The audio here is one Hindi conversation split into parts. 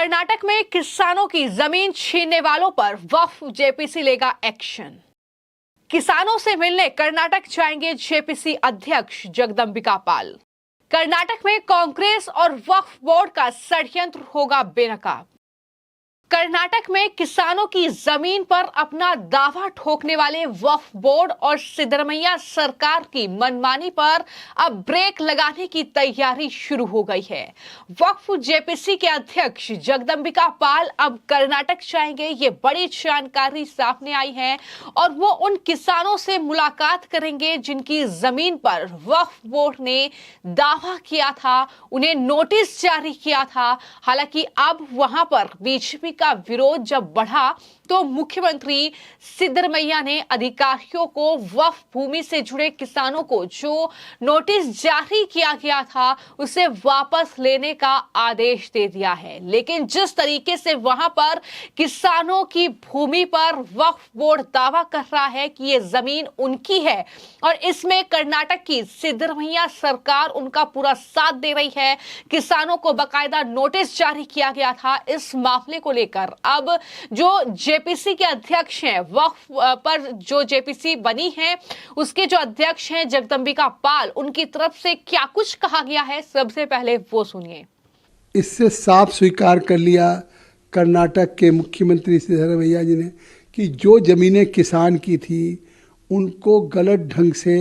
कर्नाटक में किसानों की जमीन छीनने वालों पर वक्फ जेपीसी लेगा एक्शन। किसानों से मिलने कर्नाटक जाएंगे जेपीसी अध्यक्ष जगदंबिका पाल। कर्नाटक में कांग्रेस और वक्फ बोर्ड का षड्यंत्र होगा बेनकाब। कर्नाटक में किसानों की जमीन पर अपना दावा ठोकने वाले वक्फ बोर्ड और सिद्धरमैया सरकार की मनमानी पर अब ब्रेक लगाने की तैयारी शुरू हो गई है। वक्फ जेपीसी के अध्यक्ष जगदंबिका पाल अब कर्नाटक जाएंगे, ये बड़ी जानकारी सामने आई है और वो उन किसानों से मुलाकात करेंगे जिनकी जमीन पर वक्फ बोर्ड ने दावा किया था, उन्हें नोटिस जारी किया था। हालांकि अब वहां पर बीजेपी का विरोध जब बढ़ा तो मुख्यमंत्री सिद्धरमैया ने अधिकारियों को वक्फ भूमि से जुड़े किसानों को जो नोटिस जारी किया गया था उसे वापस लेने का आदेश दे दिया है। लेकिन जिस तरीके से वहां पर किसानों की भूमि पर वक्फ बोर्ड दावा कर रहा है कि ये जमीन उनकी है और इसमें कर्नाटक की सिद्धरमैया सरकार उनका पूरा साथ दे रही है, किसानों को बकायदा नोटिस जारी किया गया था। इस मामले को लेकर अब जो जेपीसी के अध्यक्ष हैं, वक्फ पर जो जेपीसी बनी है उसके जो अध्यक्ष हैं जगदंबिका पाल, उनकी तरफ से क्या कुछ कहा गया है, सबसे पहले वो सुनिए। इससे साफ स्वीकार कर लिया कर्नाटक के मुख्यमंत्री सिद्धरमैया जी ने कि जो जमीनें किसान की थी उनको गलत ढंग से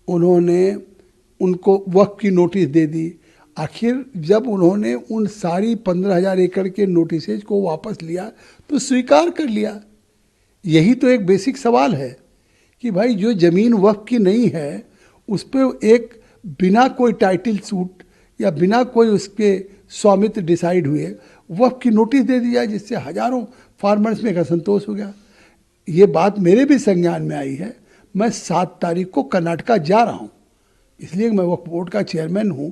उन्होंने उनको वक्फ की नोटिस दे दी। आखिर जब उन्होंने उन सारी 15,000 एकड़ के नोटिसेज को वापस लिया तो स्वीकार कर लिया। यही तो एक बेसिक सवाल है कि भाई जो ज़मीन वक्फ की नहीं है उस पर एक बिना कोई टाइटल सूट या बिना कोई उसके स्वामित्व डिसाइड हुए वक्फ की नोटिस दे दी जाए, जिससे हजारों फार्मर्स में एक असंतोष हो गया। ये बात मेरे भी संज्ञान में आई है। मैं 7 तारीख को कर्नाटका जा रहा हूँ, इसलिए मैं वक्फ बोर्ड का चेयरमैन हूँ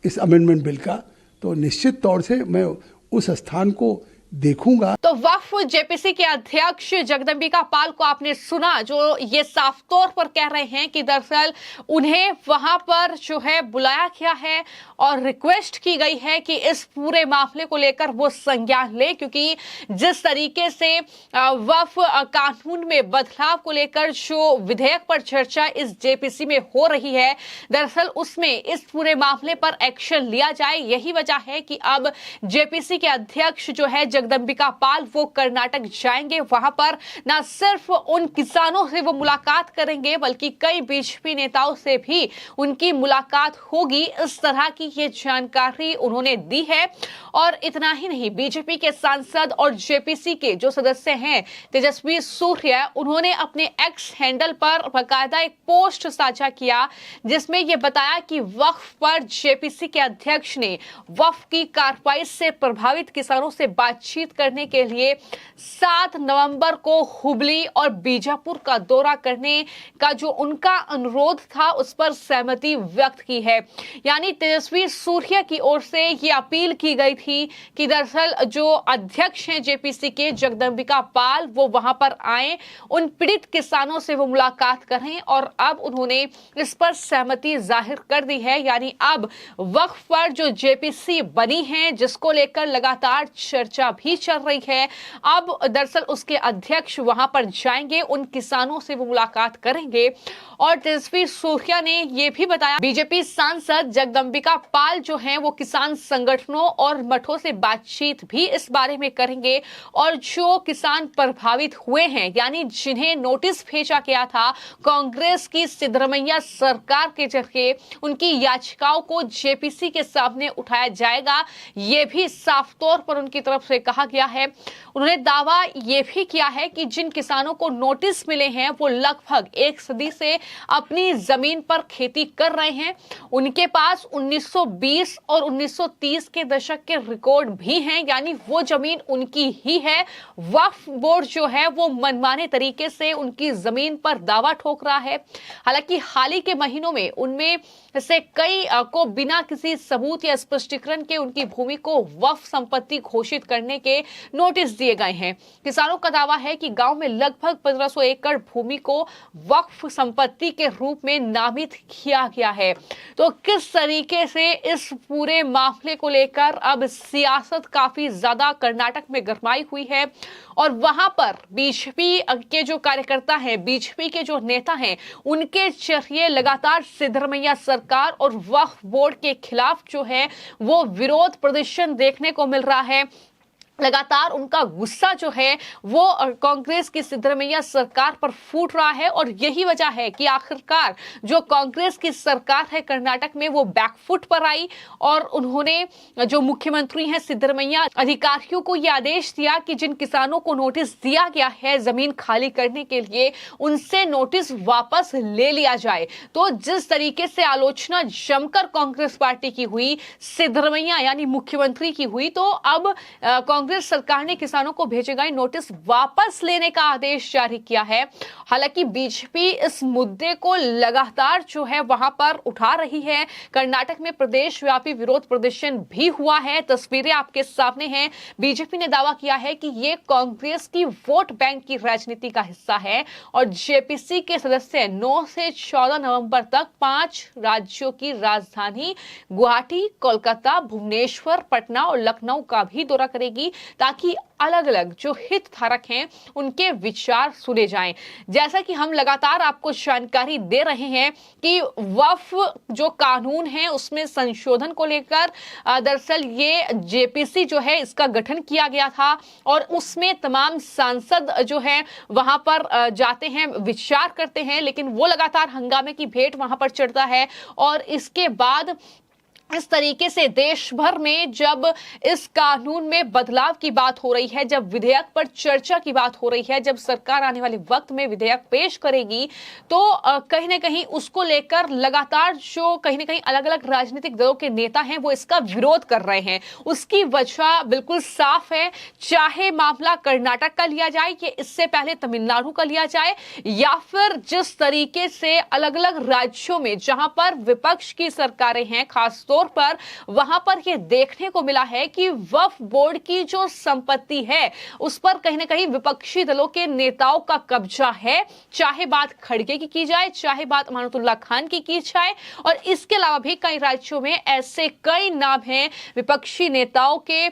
इस अमेंडमेंट बिल का, तो निश्चित तौर से मैं उस स्थान को देखूंगा। तो वक्फ जेपीसी के अध्यक्ष जगदंबिका पाल को आपने सुना, जो ये साफ तौर पर कह रहे हैं कि दरअसल उन्हें वहां पर जो है बुलाया गया है और रिक्वेस्ट की गई है कि इस पूरे मामले को लेकर वो संज्ञान ले, क्योंकि जिस तरीके से वक्फ कानून में बदलाव को लेकर जो विधेयक पर चर्चा इस जेपीसी में हो रही है, दरअसल उसमें इस पूरे मामले पर एक्शन लिया जाए। यही वजह है कि अब जेपीसी के अध्यक्ष जो है जगदंबिका पाल वो कर्नाटक जाएंगे। वहां पर न सिर्फ उन किसानों से वो मुलाकात करेंगे बल्कि कई बीजेपी नेताओं से भी उनकी मुलाकात होगी। इस तरह की ये जानकारी उन्होंने दी है। और इतना ही नहीं, बीजेपी के सांसद और जेपीसी के जो सदस्य हैं तेजस्वी सूर्य, उन्होंने अपने एक्स हैंडल पर बाकायदा एक पोस्ट साझा किया जिसमें यह बताया कि वक्फ पर जेपीसी के अध्यक्ष ने वक्फ की कार्रवाई से प्रभावित किसानों से बातचीत करने के लिए 7 नवंबर को हुबली और बीजापुर का दौरा करने का जो उनका अनुरोध था उस पर सहमति व्यक्त की है। यानी तेजस्वी सूर्य की ओर से ये अपील की गई थी कि दरअसल जो अध्यक्ष हैं जेपीसी के जगदंबिका पाल वो वहां पर आए, उन पीड़ित किसानों से वो मुलाकात करें और अब उन्होंने इस पर सहमति जाहिर कर दी है। यानी अब वक्फ पर जो जेपीसी बनी है जिसको लेकर लगातार चर्चा भी चल रही है, अब दरअसल उसके अध्यक्ष वहां पर जाएंगे, उन किसानों से वो मुलाकात करेंगे। और तेजस्वी सूर्या ने यह भी बताया बीजेपी सांसद जगदंबिका पाल जो हैं वो किसान संगठनों और मठों से बातचीत भी इस बारे में करेंगे और जो किसान प्रभावित हुए हैं यानी जिन्हें नोटिस भेजा गया था कांग्रेस की सिद्धरमैया सरकार के जरिए, उनकी याचिकाओं को जेपीसी के सामने उठाया जाएगा। ये भी साफ तौर पर उनकी तरफ से कहा गया है। उन्होंने दावा यह भी किया है कि जिन किसानों को नोटिस मिले हैं वो लगभग 1 सदी से अपनी जमीन पर खेती कर रहे हैं। उनके पास 1920 और 1930 के दशक के रिकॉर्ड भी हैं, यानी वो जमीन उनकी ही है। वक्फ बोर्ड जो है वो मनमाने तरीके से उनकी जमीन पर दावा ठोक रहा है। हालांकि हाल ही के महीनों में उनमें से कई को बिना किसी सबूत या स्पष्टीकरण के उनकी भूमि को वक्फ संपत्ति घोषित करने करने के नोटिस दिए गए हैं। किसानों का दावा है कि गांव में लगभग 1500 एकड़ भूमि को वक्फ संपत्ति के रूप में नामित किया गया है। तो किस तरीके से इस पूरे मामले को लेकर अब सियासत काफी ज्यादा कर्नाटक में गरमाई हुई है और वहां पर बीजेपी के जो कार्यकर्ता हैं, बीजेपी के जो नेता हैं, उनके जरिए लगातार सिद्धरमैया सरकार और वक्फ बोर्ड के खिलाफ जो है वो विरोध प्रदर्शन देखने को मिल रहा है। लगातार उनका गुस्सा जो है वो कांग्रेस की सिद्धरमैया सरकार पर फूट रहा है और यही वजह है कि आखिरकार जो कांग्रेस की सरकार है कर्नाटक में वो बैकफुट पर आई और उन्होंने जो मुख्यमंत्री हैं सिद्धरमैया अधिकारियों को यह आदेश दिया कि जिन किसानों को नोटिस दिया गया है जमीन खाली करने के लिए उनसे नोटिस वापस ले लिया जाए। तो जिस तरीके से आलोचना जमकर कांग्रेस पार्टी की हुई, सिद्धरमैया यानी मुख्यमंत्री की हुई, तो अब कांग्रेस सरकार ने किसानों को भेजे गए नोटिस वापस लेने का आदेश जारी किया है। हालांकि बीजेपी इस मुद्दे को लगातार जो है वहां पर उठा रही है। कर्नाटक में प्रदेश व्यापी विरोध प्रदर्शन भी हुआ है, तस्वीरें आपके सामने हैं। बीजेपी ने दावा किया है कि ये कांग्रेस की वोट बैंक की राजनीति का हिस्सा है और जेपीसी के सदस्य 9 से 14 नवंबर तक 5 राज्यों की राजधानी गुवाहाटी, कोलकाता, भुवनेश्वर, पटना और लखनऊ का भी दौरा करेगी ताकि अलग अलग जो हित धारक हैं उनके विचार सुने जाएं। जैसा कि हम लगातार आपको जानकारी दे रहे हैं कि वक्फ जो कानून है उसमें संशोधन को लेकर दरअसल ये जेपीसी जो है इसका गठन किया गया था और उसमें तमाम सांसद जो है वहां पर जाते हैं, विचार करते हैं, लेकिन वो लगातार हंगामे की भेंट वहां पर चढ़ता है और इसके बाद इस तरीके से देश भर में जब इस कानून में बदलाव की बात हो रही है, जब विधेयक पर चर्चा की बात हो रही है, जब सरकार आने वाले वक्त में विधेयक पेश करेगी तो कहीं ना कहीं उसको लेकर लगातार जो कहीं ना कहीं अलग अलग राजनीतिक दलों के नेता हैं वो इसका विरोध कर रहे हैं। उसकी वजह बिल्कुल साफ है, चाहे मामला कर्नाटक का लिया जाए या इससे पहले तमिलनाडु का लिया जाए या फिर जिस तरीके से अलग अलग राज्यों में जहां पर विपक्ष की सरकारें हैं खास तौर पर वहां पर यह देखने को मिला है कि वक्फ बोर्ड की जो संपत्ति है उस पर कहीं ना कहीं विपक्षी दलों के नेताओं का कब्जा है, चाहे बात खड़गे की जाए, चाहे बात अमानतुल्लाह खान की जाए और इसके अलावा भी कई राज्यों में ऐसे कई नाम हैं विपक्षी नेताओं के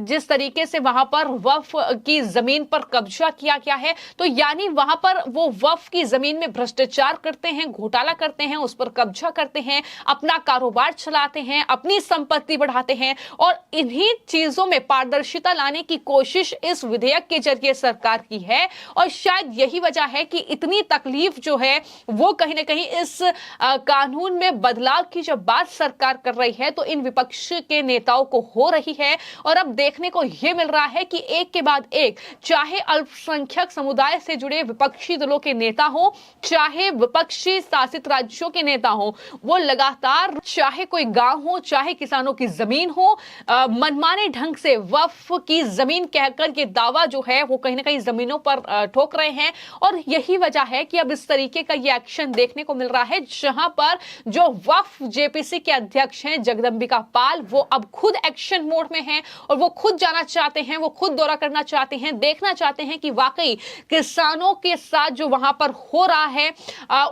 जिस तरीके से वहां पर वक्फ की जमीन पर कब्जा किया गया है। तो यानी वहां पर वो वक्फ की जमीन में भ्रष्टाचार करते हैं, घोटाला करते हैं, उस पर कब्जा करते हैं, अपना कारोबार चलाते हैं, अपनी संपत्ति बढ़ाते हैं और इन्हीं चीजों में पारदर्शिता लाने की कोशिश इस विधेयक के जरिए सरकार की है और शायद यही वजह है कि इतनी तकलीफ जो है वो कहीं ना कहीं इस कानून में बदलाव की जब बात सरकार कर रही है तो इन विपक्ष के नेताओं को हो रही है। और अब देखने को यह मिल रहा है कि एक के बाद एक, चाहे अल्पसंख्यक समुदाय से जुड़े विपक्षी दलों के नेता हो, चाहे विपक्षी शासित राज्यों के नेता हो, वो लगातार चाहे कोई गांव हो, चाहे किसानों की जमीन हो, मनमाने ढंग से वक्फ की जमीन कहकर ये दावा जो है वो कहीं ना कहीं जमीनों पर ठोक रहे हैं और यही वजह है कि अब इस तरीके का ये एक्शन देखने को मिल रहा है जहां पर जो वक्फ जेपीसी के अध्यक्ष हैं जगदंबिका पाल वो अब खुद एक्शन मोड में हैं और वो खुद जाना चाहते हैं, वो खुद दौरा करना चाहते हैं, देखना चाहते हैं कि वाकई किसानों के साथ जो वहां पर हो रहा है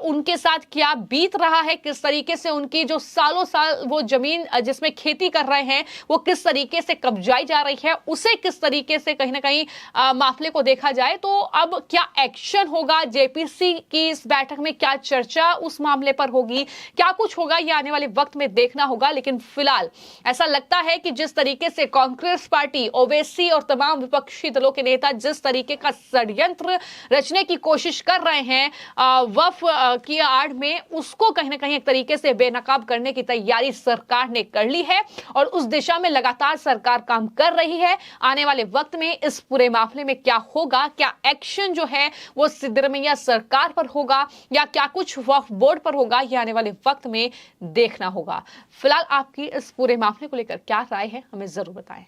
उनके साथ क्या बीत रहा है, किस तरीके से उनकी जो सालों साल वो जमीन जिसमें खेती कर रहे हैं वो किस तरीके से कब्जाई जा रही है, उसे किस तरीके से कहीं ना कहीं मामले को देखा जाए। तो अब क्या एक्शन होगा, जेपीसी की इस बैठक में क्या चर्चा उस मामले पर होगी, क्या कुछ होगा ये आने वाले वक्त में देखना होगा। लेकिन फिलहाल ऐसा लगता है कि जिस तरीके से कांग्रेस पार्टी, ओवैसी और तमाम विपक्षी दलों के नेता जिस तरीके का षड्यंत्र रचने की कोशिश कर रहे हैं वक्फ की आड़ में, उसको कहीं ना कहीं एक तरीके से बेनकाब करने की तैयारी सरकार ने कर ली है और उस दिशा में लगातार सरकार काम कर रही है। आने वाले वक्त में इस पूरे मामले में क्या होगा, क्या एक्शन जो है वो सिद्धरमैया सरकार पर होगा या क्या कुछ वक्फ बोर्ड पर होगा, ये आने वाले वक्त में देखना होगा। फिलहाल आपकी इस पूरे मामले को लेकर क्या राय है हमें जरूर बताएं।